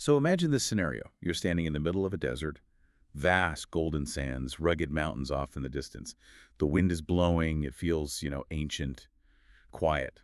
So imagine this scenario. You're standing in the middle of a desert, vast golden sands, rugged mountains off in the distance. The wind is blowing. It feels, ancient, quiet.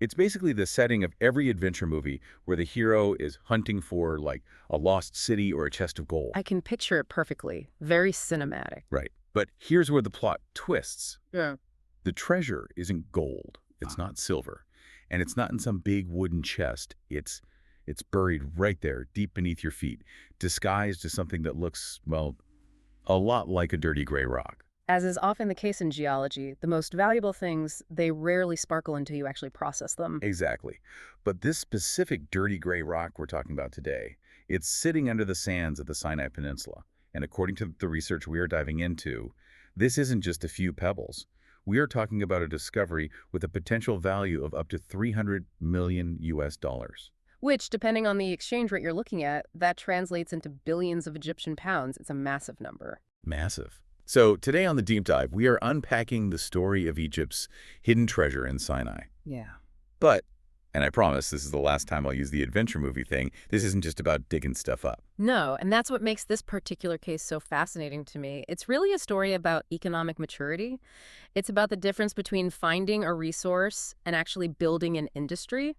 It's basically the setting of every adventure movie where the hero is hunting for, like, a lost city or a chest of gold. I can picture it perfectly. Very cinematic. Right. But here's where the plot twists. Yeah. The treasure isn't gold. It's not silver. And it's not in some big wooden chest. It's buried right there, deep beneath your feet, disguised as something that looks, well, a lot like a dirty gray rock. As is often the case in geology, the most valuable things, they rarely sparkle until you actually process them. Exactly. But this specific dirty gray rock we're talking about today, it's sitting under the sands of the Sinai Peninsula. And according to the research we are diving into, this isn't just a few pebbles. We are talking about a discovery with a potential value of up to 300 million US dollars. Which, depending on the exchange rate you're looking at, that translates into billions of Egyptian pounds. It's a massive number. Massive. So today on the Deep Dive, we are unpacking the story of Egypt's hidden treasure in Sinai. Yeah. But, and I promise this is the last time I'll use the adventure movie thing, this isn't just about digging stuff up. No, and that's what makes this particular case so fascinating to me. It's really a story about economic maturity. It's about the difference between finding a resource and actually building an industry.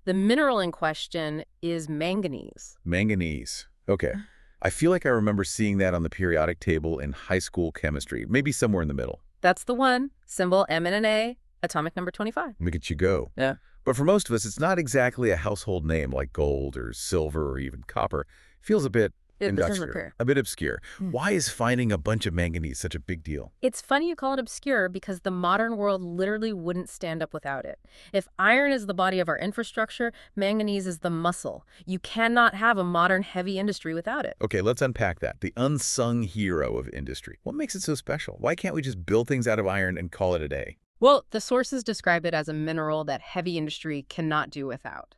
The mineral in question is manganese. Manganese. Okay. I feel like I remember seeing that on the periodic table in high school chemistry, maybe somewhere in the middle. That's the one. Symbol M and an A, atomic number 25. Look at you go. Yeah. But for most of us, it's not exactly a household name like gold or silver or even copper. It feels a bit It doesn't industrial, appear. a bit obscure. Hmm. Why is finding a bunch of manganese such a big deal? It's funny you call it obscure because the modern world literally wouldn't stand up without it. If iron is the body of our infrastructure, manganese is the muscle. You cannot have a modern heavy industry without it. Okay, let's unpack that. The unsung hero of industry. What makes it so special? Why can't we just build things out of iron and call it a day? Well, the sources describe it as a mineral that heavy industry cannot do without.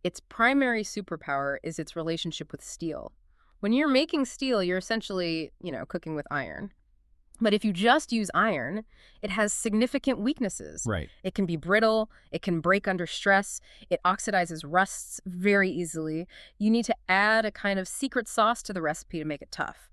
Its primary superpower is its relationship with steel. When you're making steel, you're essentially, cooking with iron. But if you just use iron, it has significant weaknesses. Right. It can be brittle, it can break under stress, it oxidizes rusts very easily. You need to add a kind of secret sauce to the recipe to make it tough.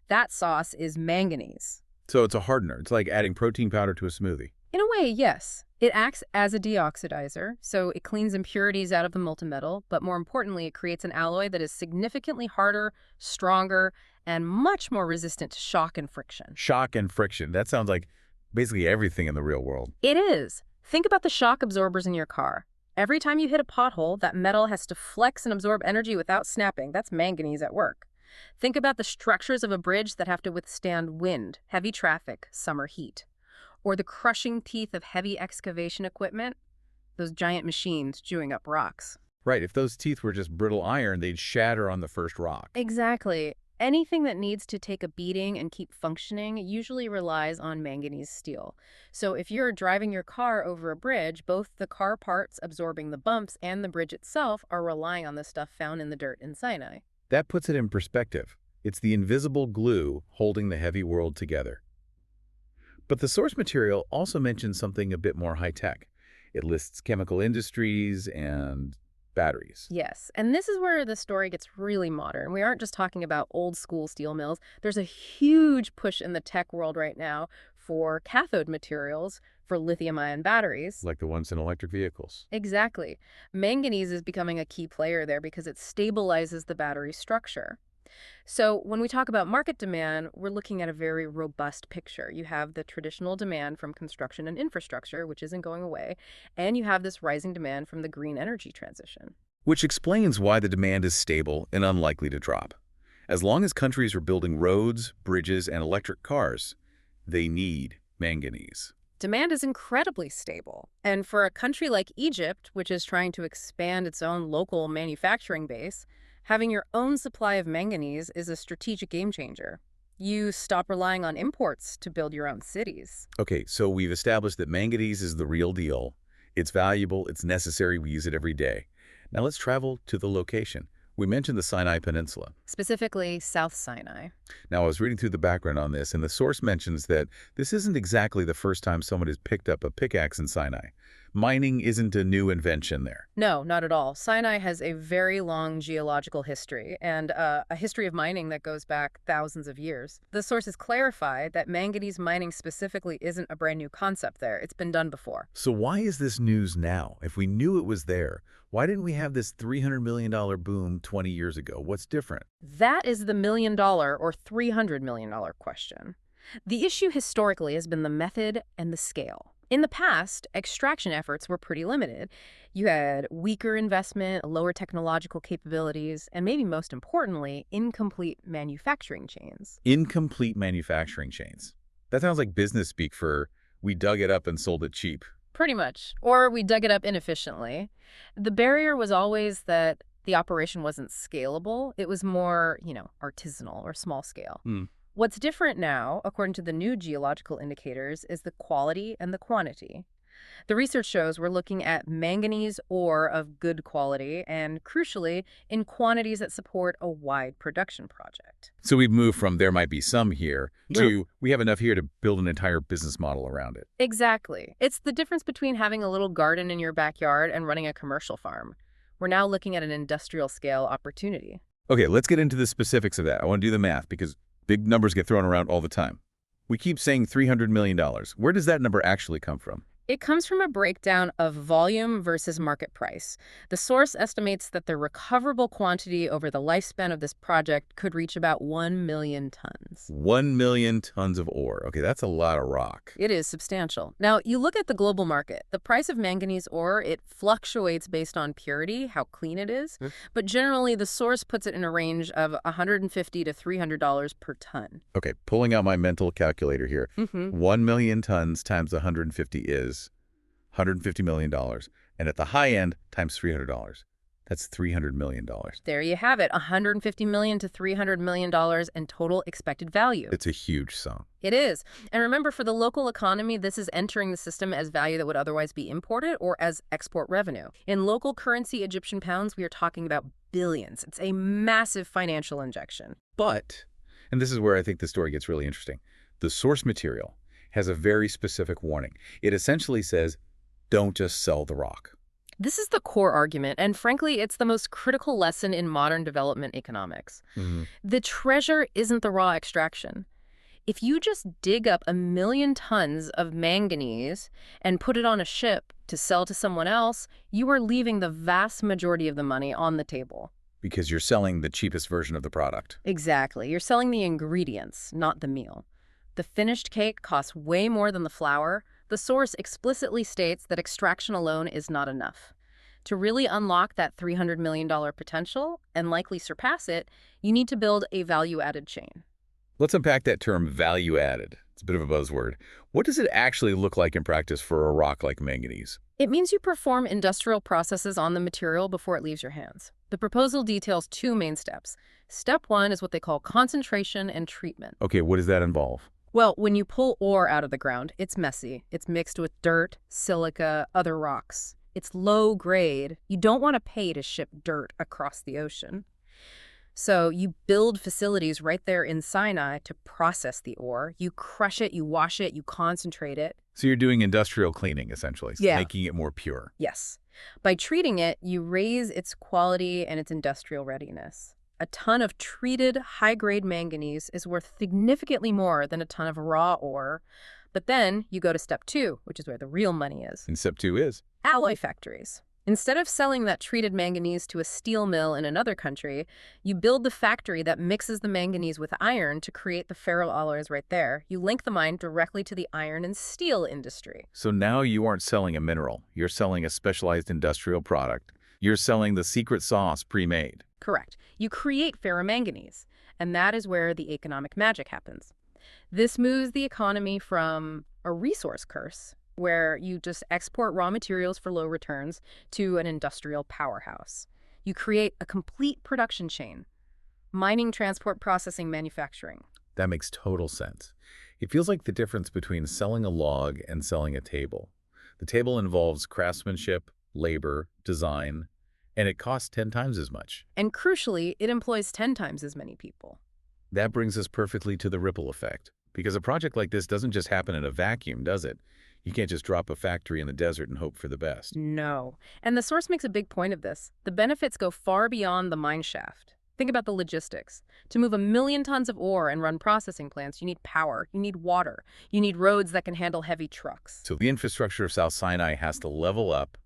That sauce is manganese. So it's a hardener. It's like adding protein powder to a smoothie. In a way, yes. It acts as a deoxidizer, so it cleans impurities out of the molten metal, but more importantly, it creates an alloy that is significantly harder, stronger, and much more resistant to shock and friction. Shock and friction. That sounds like basically everything in the real world. It is. Think about the shock absorbers in your car. Every time you hit a pothole, that metal has to flex and absorb energy without snapping. That's manganese at work. Think about the structures of a bridge that have to withstand wind, heavy traffic, summer heat. Or the crushing teeth of heavy excavation equipment, those giant machines chewing up rocks. Right. If those teeth were just brittle iron, they'd shatter on the first rock. Exactly. Anything that needs to take a beating and keep functioning usually relies on manganese steel. So if you're driving your car over a bridge, both the car parts absorbing the bumps and the bridge itself are relying on the stuff found in the dirt in Sinai. That puts it in perspective. It's the invisible glue holding the heavy world together. But the source material also mentions something a bit more high-tech. It lists chemical industries and batteries. Yes, and this is where the story gets really modern. We aren't just talking about old-school steel mills. There's a huge push in the tech world right now for cathode materials for lithium-ion batteries. Like the ones in electric vehicles. Exactly. Manganese is becoming a key player there because it stabilizes the battery structure. So when we talk about market demand, we're looking at a very robust picture. You have the traditional demand from construction and infrastructure, which isn't going away, and you have this rising demand from the green energy transition. Which explains why the demand is stable and unlikely to drop. As long as countries are building roads, bridges, and electric cars, they need manganese. Demand is incredibly stable. And for a country like Egypt, which is trying to expand its own local manufacturing base, having your own supply of manganese is a strategic game changer. You stop relying on imports to build your own cities. Okay, so we've established that manganese is the real deal. It's valuable, it's necessary, we use it every day. Now let's travel to the location. We mentioned the Sinai Peninsula. Specifically, South Sinai. Now, I was reading through the background on this, and the source mentions that this isn't exactly the first time someone has picked up a pickaxe in Sinai. Mining isn't a new invention there. No, not at all. Sinai has a very long geological history and a history of mining that goes back thousands of years. The sources clarify that manganese mining specifically isn't a brand new concept there. It's been done before. So why is this news now? If we knew it was there, why didn't we have this $300 million boom 20 years ago? What's different? That is the $1,000,000 or $300 million question. The issue historically has been the method and the scale. In the past, extraction efforts were pretty limited. You had weaker investment, lower technological capabilities, and maybe most importantly, incomplete manufacturing chains. Incomplete manufacturing chains. That sounds like business speak for we dug it up and sold it cheap. Pretty much. Or we dug it up inefficiently. The barrier was always that the operation wasn't scalable. It was more, artisanal or small scale. What's different now, according to the new geological indicators, is the quality and the quantity. The research shows we're looking at manganese ore of good quality and, crucially, in quantities that support a wide production project. So we've moved from there might be some here to we have enough here to build an entire business model around it. Exactly. It's the difference between having a little garden in your backyard and running a commercial farm. We're now looking at an industrial scale opportunity. Okay, let's get into the specifics of that. I want to do the math because big numbers get thrown around all the time. We keep saying $300 million. Where does that number actually come from? It comes from a breakdown of volume versus market price. The source estimates that the recoverable quantity over the lifespan of this project could reach about 1 million tons. 1 million tons of ore. Okay, that's a lot of rock. It is substantial. Now, you look at the global market. The price of manganese ore, it fluctuates based on purity, how clean it is. But generally, the source puts it in a range of $150 to $300 per ton. Okay, pulling out my mental calculator here. 1 million tons times 150 is $150 million. And at the high end, times $300. That's $300 million. There you have it, $150 million to $300 million in total expected value. It's a huge sum. It is. And remember, for the local economy, this is entering the system as value that would otherwise be imported or as export revenue. In local currency, Egyptian pounds, we are talking about billions. It's a massive financial injection. But, and this is where I think the story gets really interesting, the source material has a very specific warning. It essentially says, don't just sell the rock. This is the core argument, and frankly, it's the most critical lesson in modern development economics. The treasure isn't the raw extraction. If you just dig up 1 million tons of manganese and put it on a ship to sell to someone else, you are leaving the vast majority of the money on the table. Because you're selling the cheapest version of the product. Exactly. You're selling the ingredients, not the meal. The finished cake costs way more than the flour. The source explicitly states that extraction alone is not enough. To really unlock that $300 million potential and likely surpass it, you need to build a value-added chain. Let's unpack that term value-added. It's a bit of a buzzword. What does it actually look like in practice for a rock like manganese? It means you perform industrial processes on the material before it leaves your hands. The proposal details 2 main steps. Step 1 is what they call concentration and treatment. Okay, what does that involve? Well, when you pull ore out of the ground, it's messy. It's mixed with dirt, silica, other rocks. It's low grade. You don't want to pay to ship dirt across the ocean. So you build facilities right there in Sinai to process the ore. You crush it, you wash it, you concentrate it. So you're doing industrial cleaning, essentially, making it more pure. Yes. By treating it, you raise its quality and its industrial readiness. A ton of treated high-grade manganese is worth significantly more than a ton of raw ore. But then you go to step 2, which is where the real money is. And step 2 is? Alloy factories. Instead of selling that treated manganese to a steel mill in another country, you build the factory that mixes the manganese with iron to create the ferroalloys right there. You link the mine directly to the iron and steel industry. So now you aren't selling a mineral. You're selling a specialized industrial product. You're selling the secret sauce pre-made. Correct. You create ferromanganese, and that is where the economic magic happens. This moves the economy from a resource curse, where you just export raw materials for low returns, to an industrial powerhouse. You create a complete production chain: mining, transport, processing, manufacturing. That makes total sense. It feels like the difference between selling a log and selling a table. The table involves craftsmanship, labor, design, and it costs 10 times as much. And crucially, it employs 10 times as many people. That brings us perfectly to the ripple effect. Because a project like this doesn't just happen in a vacuum, does it? You can't just drop a factory in the desert and hope for the best. No. And the source makes a big point of this. The benefits go far beyond the mine shaft. Think about the logistics. To move 1 million tons of ore and run processing plants, you need power, you need water, you need roads that can handle heavy trucks. So the infrastructure of South Sinai has to level up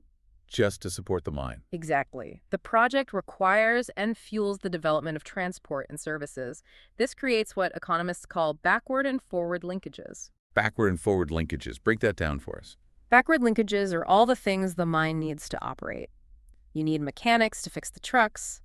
just to support the mine. Exactly. The project requires and fuels the development of transport and services. This creates what economists call backward and forward linkages. Backward and forward linkages. Break that down for us. Backward linkages are all the things the mine needs to operate. You need mechanics to fix the trucks,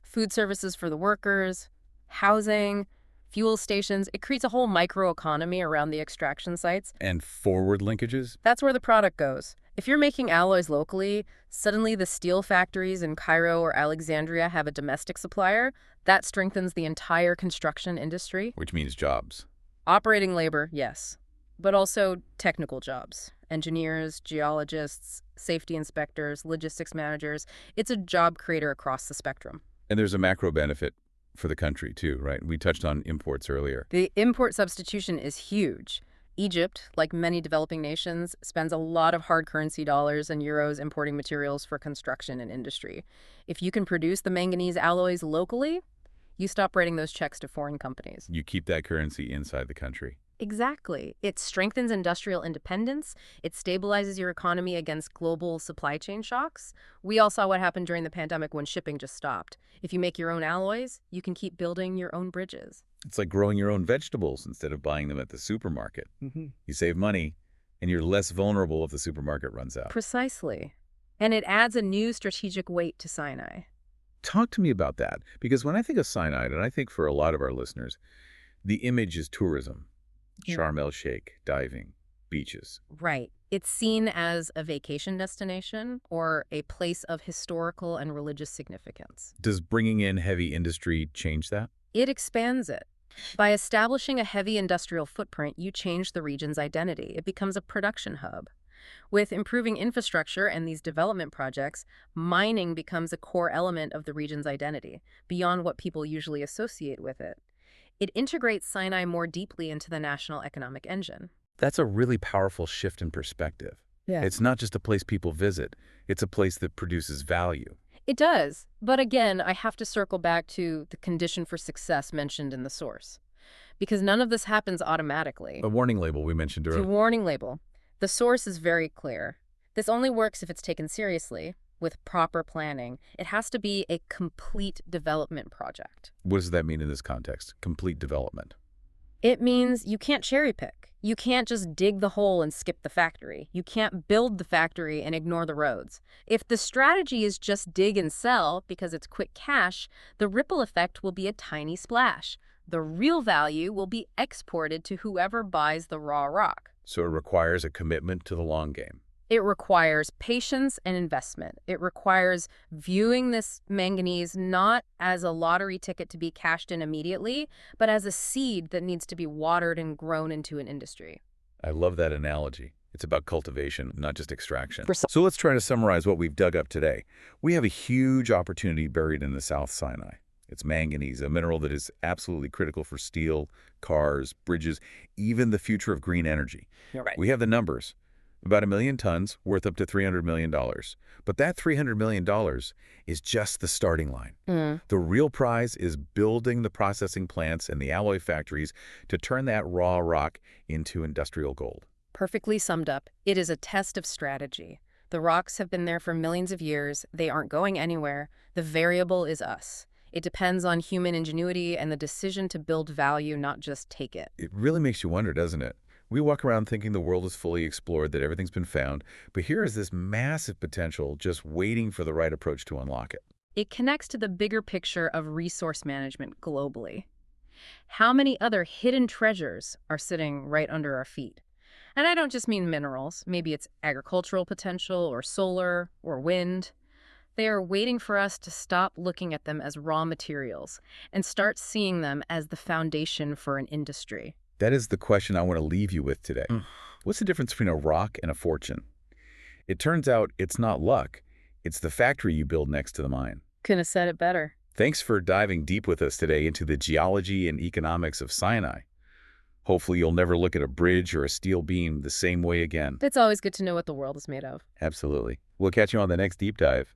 food services for the workers, housing, fuel stations. It creates a whole microeconomy around the extraction sites. And forward linkages? That's where the product goes. If you're making alloys locally, suddenly the steel factories in Cairo or Alexandria have a domestic supplier. That strengthens the entire construction industry. Which means jobs. Operating labor, yes, but also technical jobs. Engineers, geologists, safety inspectors, logistics managers. It's a job creator across the spectrum. And there's a macro benefit for the country too, right? We touched on imports earlier. The import substitution is huge. Egypt, like many developing nations, spends a lot of hard currency dollars and euros importing materials for construction and industry. If you can produce the manganese alloys locally, you stop writing those checks to foreign companies. You keep that currency inside the country. Exactly. It strengthens industrial independence. It stabilizes your economy against global supply chain shocks. We all saw what happened during the pandemic when shipping just stopped. If you make your own alloys, you can keep building your own bridges. It's like growing your own vegetables instead of buying them at the supermarket. You save money, and you're less vulnerable if the supermarket runs out. Precisely. And it adds a new strategic weight to Sinai. Talk to me about that, because when I think of Sinai, and I think for a lot of our listeners, the image is tourism. Yeah. Sharm el-Sheikh, diving, beaches. Right. It's seen as a vacation destination or a place of historical and religious significance. Does bringing in heavy industry change that? It expands it. By establishing a heavy industrial footprint, you change the region's identity. It becomes a production hub. With improving infrastructure and these development projects, mining becomes a core element of the region's identity, beyond what people usually associate with it. It integrates Sinai more deeply into the national economic engine. That's a really powerful shift in perspective. Yeah. It's not just a place people visit. It's a place that produces value. It does. But again, I have to circle back to the condition for success mentioned in the source. Because none of this happens automatically. A warning label we mentioned The earlier. warning label. The source is very clear. This only works if it's taken seriously, with proper planning. It has to be a complete development project. What does that mean in this context? Complete development. It means you can't cherry pick. You can't just dig the hole and skip the factory. You can't build the factory and ignore the roads. If the strategy is just dig and sell because it's quick cash, the ripple effect will be a tiny splash. The real value will be exported to whoever buys the raw rock. So it requires a commitment to the long game. It requires patience and investment. It requires viewing this manganese not as a lottery ticket to be cashed in immediately, but as a seed that needs to be watered and grown into an industry. I love that analogy. It's about cultivation, not just extraction. So let's try to summarize what we've dug up today. We have a huge opportunity buried in the South Sinai. It's manganese, a mineral that is absolutely critical for steel, cars, bridges, even the future of green energy. You're right. We have the numbers. About 1 million tons, worth up to $300 million. But that $300 million is just the starting line. The real prize is building the processing plants and the alloy factories to turn that raw rock into industrial gold. Perfectly summed up. It is a test of strategy. The rocks have been there for millions of years. They aren't going anywhere. The variable is us. It depends on human ingenuity and the decision to build value, not just take it. It really makes you wonder, doesn't it? We walk around thinking the world is fully explored, that everything's been found, but here is this massive potential just waiting for the right approach to unlock it. It connects to the bigger picture of resource management globally. How many other hidden treasures are sitting right under our feet? And I don't just mean minerals. Maybe it's agricultural potential or solar or wind. They are waiting for us to stop looking at them as raw materials and start seeing them as the foundation for an industry. That is the question I want to leave you with today. What's the difference between a rock and a fortune? It turns out it's not luck. It's the factory you build next to the mine. Couldn't have said it better. Thanks for diving deep with us today into the geology and economics of Sinai. Hopefully you'll never look at a bridge or a steel beam the same way again. It's always good to know what the world is made of. Absolutely. We'll catch you on the next deep dive.